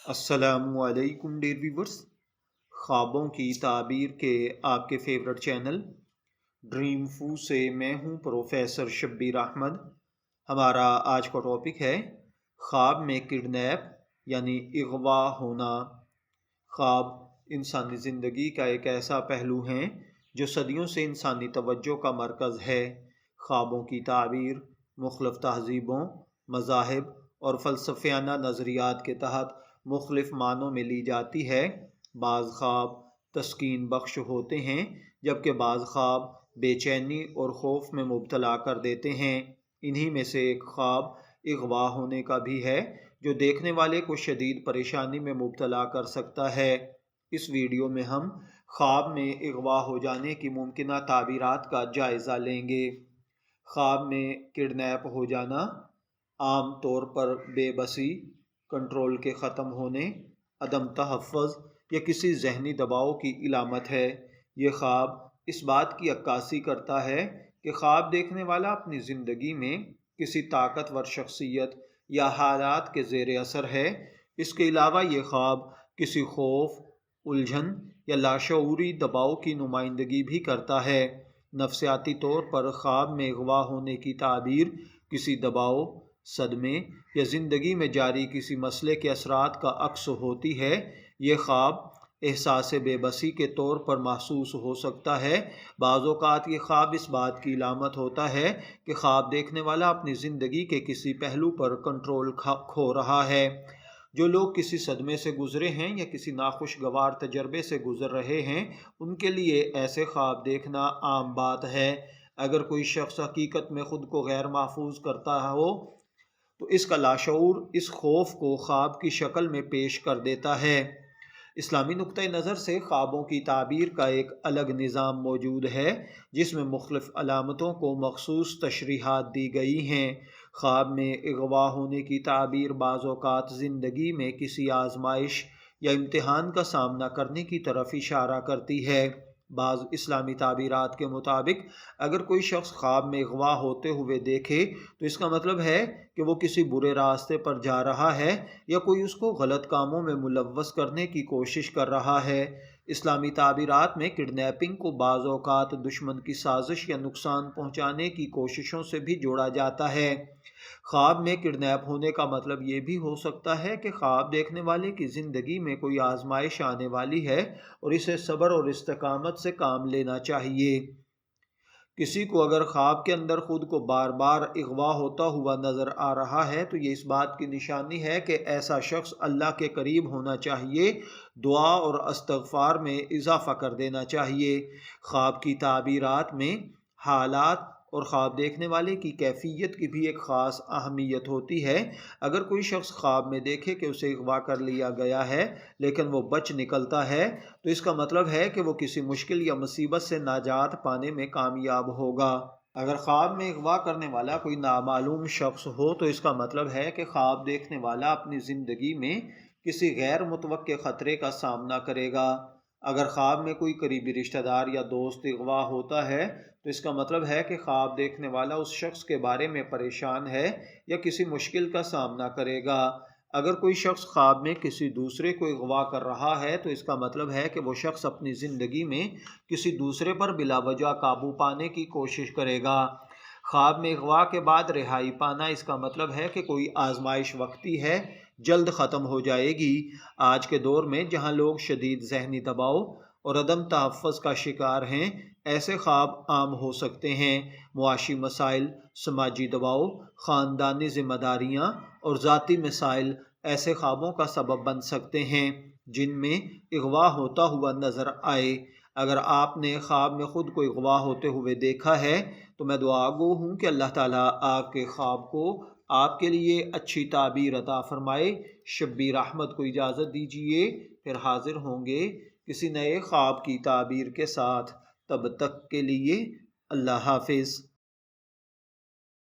السلام علیکم dear viewers, خوابوں کی تعبیر کے آپ کے فیورٹ چینل ڈریم فو سے میں ہوں پروفیسر شبیر احمد۔ ہمارا آج کا ٹاپک ہے خواب میں کڈنیپ یعنی اغوا ہونا۔ خواب انسانی زندگی کا ایک ایسا پہلو ہے جو صدیوں سے انسانی توجہ کا مرکز ہے۔ خوابوں کی تعبیر مختلف تہذیبوں، مذاہب اور فلسفیانہ نظریات کے تحت مختلف معنوں میں لی جاتی ہے۔ بعض خواب تسکین بخش ہوتے ہیں جبکہ بعض خواب بے چینی اور خوف میں مبتلا کر دیتے ہیں۔ انہی میں سے ایک خواب اغوا ہونے کا بھی ہے جو دیکھنے والے کو شدید پریشانی میں مبتلا کر سکتا ہے۔ اس ویڈیو میں ہم خواب میں اغوا ہو جانے کی ممکنہ تعبیرات کا جائزہ لیں گے۔ خواب میں کڈنیپ ہو جانا عام طور پر بے بسی، کنٹرول کے ختم ہونے، عدم تحفظ یا کسی ذہنی دباؤ کی علامت ہے۔ یہ خواب اس بات کی عکاسی کرتا ہے کہ خواب دیکھنے والا اپنی زندگی میں کسی طاقتور شخصیت یا حالات کے زیر اثر ہے۔ اس کے علاوہ یہ خواب کسی خوف، الجھن یا لاشعوری دباؤ کی نمائندگی بھی کرتا ہے۔ نفسیاتی طور پر خواب میں اغوا ہونے کی تعبیر کسی دباؤ، صدمے یا زندگی میں جاری کسی مسئلے کے اثرات کا عکس ہوتی ہے۔ یہ خواب احساس بے بسی کے طور پر محسوس ہو سکتا ہے۔ بعض اوقات یہ خواب اس بات کی علامت ہوتا ہے کہ خواب دیکھنے والا اپنی زندگی کے کسی پہلو پر کنٹرول کھو رہا ہے۔ جو لوگ کسی صدمے سے گزرے ہیں یا کسی ناخوشگوار تجربے سے گزر رہے ہیں، ان کے لیے ایسے خواب دیکھنا عام بات ہے۔ اگر کوئی شخص حقیقت میں خود کو غیر محفوظ کرتا ہو تو اس کا لاشعور اس خوف کو خواب کی شکل میں پیش کر دیتا ہے۔ اسلامی نقطہ نظر سے خوابوں کی تعبیر کا ایک الگ نظام موجود ہے جس میں مختلف علامتوں کو مخصوص تشریحات دی گئی ہیں۔ خواب میں اغوا ہونے کی تعبیر بعض اوقات زندگی میں کسی آزمائش یا امتحان کا سامنا کرنے کی طرف اشارہ کرتی ہے۔ بعض اسلامی تعبیرات کے مطابق اگر کوئی شخص خواب میں اغوا ہوتے ہوئے دیکھے تو اس کا مطلب ہے کہ وہ کسی برے راستے پر جا رہا ہے یا کوئی اس کو غلط کاموں میں ملوث کرنے کی کوشش کر رہا ہے۔ اسلامی تعبیرات میں کڈنیپنگ کو بعض اوقات دشمن کی سازش یا نقصان پہنچانے کی کوششوں سے بھی جوڑا جاتا ہے۔ خواب میں کڈنیپ ہونے کا مطلب یہ بھی ہو سکتا ہے کہ خواب دیکھنے والے کی زندگی میں کوئی آزمائش آنے والی ہے اور اسے صبر اور استقامت سے کام لینا چاہیے۔ کسی کو اگر خواب کے اندر خود کو بار بار اغوا ہوتا ہوا نظر آ رہا ہے تو یہ اس بات کی نشانی ہے کہ ایسا شخص اللہ کے قریب ہونا چاہیے، دعا اور استغفار میں اضافہ کر دینا چاہیے۔ خواب کی تعبیرات میں حالات اور خواب دیکھنے والے کی کیفیت کی بھی ایک خاص اہمیت ہوتی ہے۔ اگر کوئی شخص خواب میں دیکھے کہ اسے اغوا کر لیا گیا ہے لیکن وہ بچ نکلتا ہے تو اس کا مطلب ہے کہ وہ کسی مشکل یا مصیبت سے نجات پانے میں کامیاب ہوگا۔ اگر خواب میں اغوا کرنے والا کوئی نامعلوم شخص ہو تو اس کا مطلب ہے کہ خواب دیکھنے والا اپنی زندگی میں کسی غیر متوقع خطرے کا سامنا کرے گا۔ اگر خواب میں کوئی قریبی رشتہ دار یا دوست اغوا ہوتا ہے تو اس کا مطلب ہے کہ خواب دیکھنے والا اس شخص کے بارے میں پریشان ہے یا کسی مشکل کا سامنا کرے گا۔ اگر کوئی شخص خواب میں کسی دوسرے کو اغوا کر رہا ہے تو اس کا مطلب ہے کہ وہ شخص اپنی زندگی میں کسی دوسرے پر بلا وجہ قابو پانے کی کوشش کرے گا۔ خواب میں اغوا کے بعد رہائی پانا، اس کا مطلب ہے کہ کوئی آزمائش وقتی ہے، جلد ختم ہو جائے گی۔ آج کے دور میں جہاں لوگ شدید ذہنی دباؤ اور عدم تحفظ کا شکار ہیں، ایسے خواب عام ہو سکتے ہیں۔ معاشی مسائل، سماجی دباؤ، خاندانی ذمہ داریاں اور ذاتی مسائل ایسے خوابوں کا سبب بن سکتے ہیں جن میں اغوا ہوتا ہوا نظر آئے۔ اگر آپ نے خواب میں خود کو اغوا ہوتے ہوئے دیکھا ہے تو میں دعا گو ہوں کہ اللہ تعالیٰ آپ کے خواب کو آپ کے لیے اچھی تعبیر عطا فرمائے۔ شبیر احمد کو اجازت دیجیے، پھر حاضر ہوں گے کسی نئے خواب کی تعبیر کے ساتھ۔ تب تک کے لیے اللہ حافظ۔